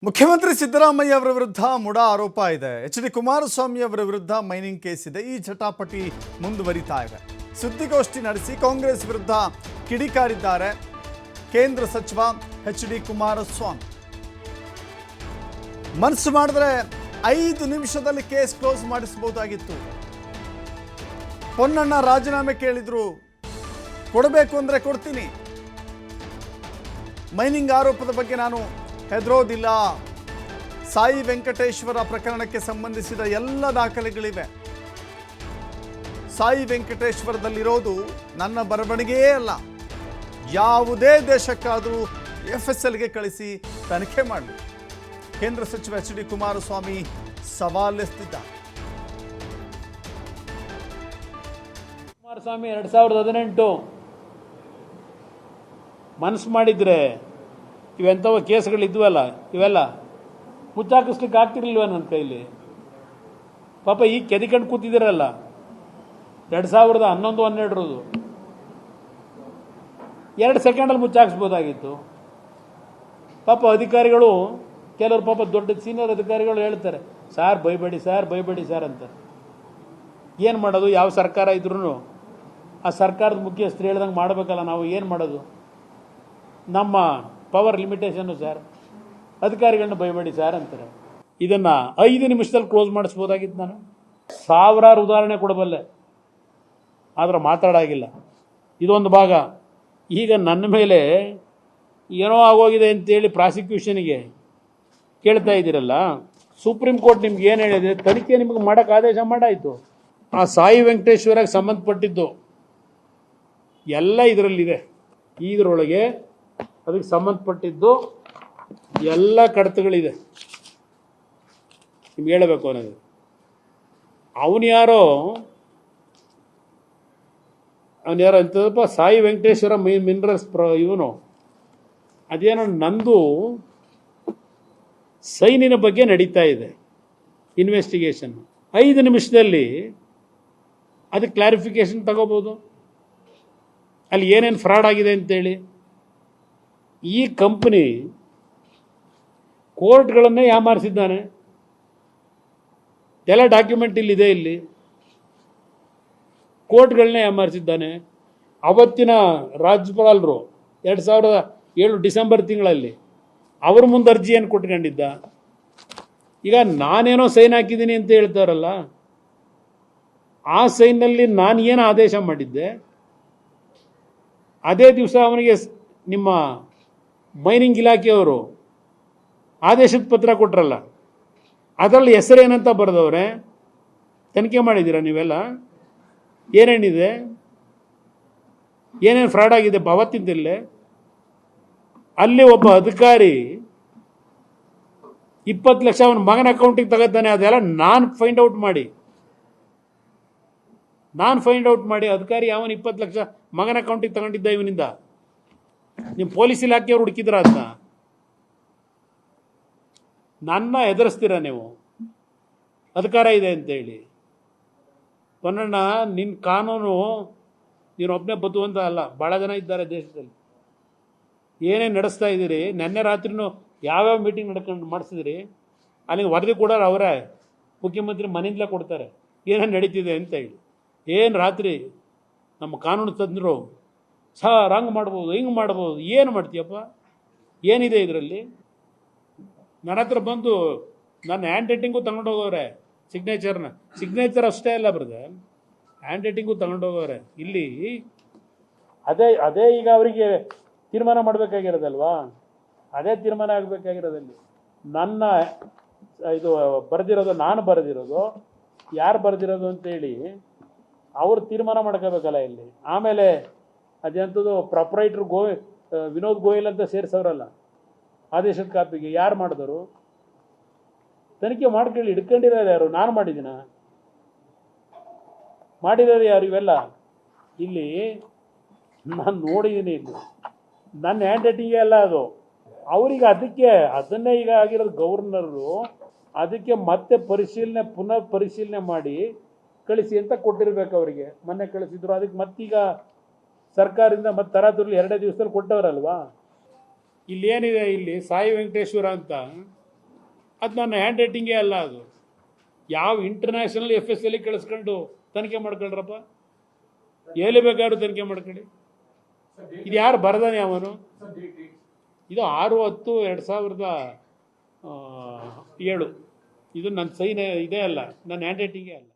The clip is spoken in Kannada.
ಮುಖ್ಯಮಂತ್ರಿ ಸಿದ್ದರಾಮಯ್ಯ ಅವರ ವಿರುದ್ಧ ಮುಡಾ ಆರೋಪ ಇದೆ. ಎಚ್.ಡಿ. ಕುಮಾರಸ್ವಾಮಿ ಅವರ ವಿರುದ್ಧ ಮೈನಿಂಗ್ ಕೇಸ್ ಇದೆ. ಈ ಚಟಾಪಟಿ ಮುಂದುವರಿತಾ ಇದೆ. ಸುದ್ದಿಗೋಷ್ಠಿ ನಡೆಸಿ ಕಾಂಗ್ರೆಸ್ ವಿರುದ್ಧ ಕಿಡಿಕಾರಿದ್ದಾರೆ ಕೇಂದ್ರ ಸಚಿವ ಎಚ್.ಡಿ. ಕುಮಾರಸ್ವಾಮಿ. ಮನಸ್ಸು ಮಾಡಿದ್ರೆ 5 ನಿಮಿಷದಲ್ಲಿ ಕೇಸ್ ಕ್ಲೋಸ್ ಮಾಡಿಸಬಹುದಾಗಿತ್ತು. ಪೊನ್ನಣ್ಣ ರಾಜೀನಾಮೆ ಕೇಳಿದ್ರು, ಕೊಡಬೇಕು ಅಂದ್ರೆ ಕೊಡ್ತೀನಿ. ಮೈನಿಂಗ್ ಆರೋಪದ ಬಗ್ಗೆ ನಾನು ಹೆದರೋದಿಲ್ಲ. ಸಾಯಿ ವೆಂಕಟೇಶ್ವರ ಪ್ರಕರಣಕ್ಕೆ ಸಂಬಂಧಿಸಿದ ಎಲ್ಲ ದಾಖಲೆಗಳಿವೆ. ಸಾಯಿ ವೆಂಕಟೇಶ್ವರದಲ್ಲಿರೋದು ನನ್ನ ಬರವಣಿಗೆಯೇ ಅಲ್ಲ. ಯಾವುದೇ ದೇಶಕ್ಕಾದರೂ FSLಗೆ ಕಳಿಸಿ ತನಿಖೆ ಮಾಡಲಿ. ಕೇಂದ್ರ ಸಚಿವ ಎಚ್.ಡಿ. ಕುಮಾರಸ್ವಾಮಿ ಸವಾಲೆತ್ತಿದ್ದಾರೆ. ಕುಮಾರಸ್ವಾಮಿ 2018 ಮನಸ್ಸು ಮಾಡಿದ್ರೆ ಇವೆಂಥವ ಕೇಸ್ಗಳಿದ್ವಲ್ಲ, ಇವೆಲ್ಲ ಮುಚ್ಚಾಕಿಸ್ಲಿಕ್ಕೆ ಆಗ್ತಿರ್ಲಿಲ್ವ ನನ್ನ ಕೈಲಿ? ಪಾಪ ಈಗ ಕೆದಿಕೊಂಡು ಕೂತಿದ್ದೀರಲ್ಲ 2011-12 2 ಸೆಕೆಂಡಲ್ಲಿ ಮುಚ್ಚಾಕಿಸ್ಬೋದಾಗಿತ್ತು. ಪಾಪ ಅಧಿಕಾರಿಗಳು, ಕೆಲವರು ಪಾಪ ದೊಡ್ಡ ಸೀನಿಯರ್ ಅಧಿಕಾರಿಗಳು ಹೇಳ್ತಾರೆ, ಸಾರ್ ಬೈಬೇಡಿ ಸಾರ್, ಬೈಬೇಡಿ ಸಾರ್ ಅಂತ. ಏನು ಮಾಡೋದು? ಯಾವ ಸರ್ಕಾರ ಇದ್ರೂ ಆ ಸರ್ಕಾರದ ಮುಖ್ಯಸ್ಥರು ಹೇಳ್ದಂಗೆ ಮಾಡಬೇಕಲ್ಲ. ನಾವು ಏನು ಮಾಡೋದು? ನಮ್ಮ ಪವರ್ ಲಿಮಿಟೇಷನ್ನು ಸರ್. ಅಧಿಕಾರಿಗಳನ್ನ ಬೈಬೇಡಿ ಸರ್ ಅಂತಾರೆ. ಇದನ್ನು 5 ನಿಮಿಷದಲ್ಲಿ ಕ್ಲೋಸ್ ಮಾಡಿಸ್ಬೋದಾಗಿತ್ತು. ನಾನು ಸಾವಿರಾರು ಉದಾಹರಣೆ ಕೊಡಬಲ್ಲೆ, ಆದರೆ ಮಾತಾಡಾಗಿಲ್ಲ. ಇದೊಂದು ಭಾಗ. ಈಗ ನನ್ನ ಮೇಲೆ ಏನೋ ಆಗೋಗಿದೆ ಅಂತೇಳಿ ಪ್ರಾಸಿಕ್ಯೂಷನ್ಗೆ ಕೇಳ್ತಾ ಇದ್ದೀರಲ್ಲ, ಸುಪ್ರೀಂ ಕೋರ್ಟ್ ನಿಮ್ಗೆ ಏನು ಹೇಳಿದೆ? ತನಿಖೆ ನಿಮಗೆ ಮಾಡೋಕ್ಕೆ ಆದೇಶ ಮಾಡಾಯಿತು. ಆ ಸಾಯಿ ವೆಂಕಟೇಶ್ವರಕ್ಕೆ ಸಂಬಂಧಪಟ್ಟಿದ್ದು ಎಲ್ಲ ಇದರಲ್ಲಿದೆ. ಇದರೊಳಗೆ ಅದಕ್ಕೆ ಸಂಬಂಧಪಟ್ಟಿದ್ದು ಎಲ್ಲ ಕಡತಗಳಿದೆ. ನಿಮ್ಗೆ ಹೇಳಬೇಕು ಅನ್ನೋದು, ಅವನು ಯಾರೋ ಎಂಥದಪ್ಪ, ಸಾಯಿ ವೆಂಕಟೇಶ್ವರ ಮಿನರಲ್ಸ್ ಇವನು, ಅದೇನೋ ನಂದು ಸೈನಿನ ಬಗ್ಗೆ ನಡೀತಾ ಇದೆ ಇನ್ವೆಸ್ಟಿಗೇಷನ್. 5 ನಿಮಿಷದಲ್ಲಿ ಅದಕ್ಕೆ ಕ್ಲಾರಿಫಿಕೇಶನ್ ತಗೋಬೋದು. ಅಲ್ಲಿ ಏನೇನು ಫ್ರಾಡ್ ಆಗಿದೆ ಅಂತೇಳಿ. ಈ ಕಂಪನಿ ಕೋರ್ಟ್ಗಳನ್ನೇ ಯಾಮಾರಿಸಿದ್ದಾನೆ. ಎಲ್ಲ ಡಾಕ್ಯುಮೆಂಟ್ ಇಲ್ಲಿದೆ. ಇಲ್ಲಿ ಕೋರ್ಟ್ಗಳನ್ನೇ ಯಾಮಾರಿಸಿದ್ದಾನೆ. ಅವತ್ತಿನ ರಾಜ್ಯಪಾಲರು 2007 ಡಿಸೆಂಬರ್ ತಿಂಗಳಲ್ಲಿ ಅವ್ರ ಮುಂದೆ ಅರ್ಜಿಯನ್ನು ಕೊಟ್ಕೊಂಡಿದ್ದ. ಈಗ ನಾನೇನೋ ಸೈನ್ ಹಾಕಿದ್ದೀನಿ ಅಂತ ಹೇಳ್ತಾರಲ್ಲ, ಆ ಸೈನ್ನಲ್ಲಿ ನಾನು ಏನು ಆದೇಶ ಮಾಡಿದ್ದೆ, ಅದೇ ದಿವಸ ಅವನಿಗೆ ನಿಮ್ಮ ಮೈನಿಂಗ್ ಇಲಾಖೆಯವರು ಆದೇಶದ ಪತ್ರ ಕೊಟ್ರಲ್ಲ, ಅದರಲ್ಲಿ ಹೆಸರೇನಂತ ಬರೆದವ್ರೆ. ತನಿಖೆ ಮಾಡಿದ್ದೀರಾ ನೀವೆಲ್ಲ? ಏನೇನಿದೆ, ಏನೇನು ಫ್ರಾಡ್ ಆಗಿದೆ ಅವತ್ತಿಂದಲೇ. ಅಲ್ಲಿ ಒಬ್ಬ ಅಧಿಕಾರಿ 20 ಲಕ್ಷ ಅವನ ಮಗನ ಅಕೌಂಟಿಗೆ ತಗೋತಾನೆ. ಅದೆಲ್ಲ ನಾನು ಫೈಂಡ್ ಔಟ್ ಮಾಡಿ ಅಧಿಕಾರಿ ಯಾವನು 20 ಲಕ್ಷ ಮಗನ ಅಕೌಂಟಿಗೆ ತಗೊಂಡಿದ್ದ ಇವನಿಂದ. ನಿಮ್ಮ ಪೊಲೀಸ್ ಇಲಾಖೆಯವರು ಹುಡುಕಿದ್ರ ಅದನ್ನ? ನನ್ನ ಎದುರಿಸ್ತೀರ ನೀವು, ಅಧಿಕಾರ ಇದೆ ಅಂತೇಳಿ. ಪೊನ್ನಣ್ಣ, ನಿನ್ನ ಕಾನೂನು ನೀನೊಬ್ಬನೇ ಬದುವಂತ ಅಲ್ಲ, ಭಾಳ ಜನ ಇದ್ದಾರೆ ದೇಶದಲ್ಲಿ. ಏನೇನು ನಡೆಸ್ತಾ ಇದ್ದೀರಿ? ನೆನ್ನೆ ರಾತ್ರಿನೂ ಯಾವ್ಯಾವ ಮೀಟಿಂಗ್ ಮಾಡಿಸಿದಿರಿ? ಅಲ್ಲಿಗೆ ವರದಿ ಕೊಡೋರು ಅವರೇ, ಮುಖ್ಯಮಂತ್ರಿ ಮನೆಯಿಂದಲೇ ಕೊಡ್ತಾರೆ ಏನೇನು ನಡೀತಿದೆ ಅಂತ ಹೇಳಿ. ಏನು ರಾತ್ರಿ ನಮ್ಮ ಕಾನೂನು ತಜ್ಞರು ಸರ್ ಹಂಗೆ ಮಾಡ್ಬೋದು, ಹಿಂಗೆ ಮಾಡ್ಬೋದು. ಏನು ಮಾಡ್ತೀಯಪ್ಪ? ಏನಿದೆ ಇದರಲ್ಲಿ? ನನ್ನ ಹತ್ರ ಬಂದು ನನ್ನ ಹ್ಯಾಂಡ್ ರೈಟಿಂಗು ತಗೊಂಡೋಗವ್ರೆ. ಸಿಗ್ನೇಚರ್ ಅಷ್ಟೇ ಅಲ್ಲ ಬರ್ತದೆ, ಹ್ಯಾಂಡ್ ರೈಟಿಂಗು ತಗೊಂಡೋಗವ್ರೆ. ಇಲ್ಲಿ ಅದೇ ಈಗ ಅವರಿಗೆ ತೀರ್ಮಾನ ಮಾಡಬೇಕಾಗಿರೋದಲ್ವಾ? ಅದೇ ತೀರ್ಮಾನ ಆಗಬೇಕಾಗಿರೋದಲ್ಲಿ. ನನ್ನ ಇದು ಬರೆದಿರೋದು, ನಾನು ಬರೆದಿರೋದು, ಯಾರು ಬರೆದಿರೋದು ಅಂತೇಳಿ ಅವರು ತೀರ್ಮಾನ ಮಾಡ್ಕೋಬೇಕಲ್ಲ ಇಲ್ಲಿ. ಆಮೇಲೆ ಅದೆಂಥದ್ದು ಪ್ರೊಪ್ರೈಟ್ರ್ ವಿನೋದ್ ಗೋಯಲ್ ಅಂತ ಸೇರಿಸೋರಲ್ಲ ಆದೇಶದ ಕಾಪಿಗೆ, ಯಾರು ಮಾಡಿದವರು? ತನಿಖೆ ಮಾಡ್ಕೊಳ್ಳಿ. ಹಿಡ್ಕೊಂಡಿರೋರು ಯಾರು? ನಾನು ಮಾಡಿದ್ದೀನ? ಮಾಡಿರೋರು ಯಾರು? ಇವೆಲ್ಲ ಇಲ್ಲಿ ನಾನು ನೋಡಿದ್ದೀನಿ. ಇಲ್ಲಿ ನನ್ನ ಹ್ಯಾಂಡ್ ರೈಟಿಂಗೇ ಅಲ್ಲ ಅದು. ಅವರಿಗೆ ಅದನ್ನೇ ಈಗ ಆಗಿರೋದು ಗವರ್ನರು. ಅದಕ್ಕೆ ಮತ್ತೆ ಪುನಃ ಪರಿಶೀಲನೆ ಮಾಡಿ ಕಳಿಸಿ ಅಂತ ಕೊಟ್ಟಿರ್ಬೇಕು ಅವರಿಗೆ. ಮೊನ್ನೆ ಕಳಿಸಿದ್ರು. ಅದಕ್ಕೆ ಮತ್ತೀಗ ಸರ್ಕಾರದಿಂದ ಮತ್ತೆ ತರಾತುರ್ಲಿ 2 ದಿವಸದಲ್ಲಿ ಕೊಟ್ಟವರಲ್ವಾ. ಇಲ್ಲೇನಿದೆ, ಇಲ್ಲಿ ಸಾಯಿ ವೆಂಕಟೇಶ್ವರ ಅಂತ ಅದು ನನ್ನ ಹ್ಯಾಂಡ್ ರೈಟಿಂಗೇ ಅಲ್ಲ. ಅದು ಯಾವ ಇಂಟರ್ನ್ಯಾಷನಲ್ FSL ಕಳಿಸ್ಕೊಂಡು ತನಿಖೆ ಮಾಡ್ಕೊಳ್ರಪ್ಪ, ಎಲ್ಲಿ ಬೇಕಾದ್ರೂ ತನಿಖೆ ಮಾಡ್ಕೊಳ್ಳಿ. ಇದು ಯಾರು ಬರದಾನೆ ಅವನು? ಇದು 6/10/2007. ಇದು ನನ್ನ ಸೈನ್ ಇದೇ ಅಲ್ಲ, ನನ್ನ ಹ್ಯಾಂಡ್ ರೈಟಿಂಗೇ ಅಲ್ಲ.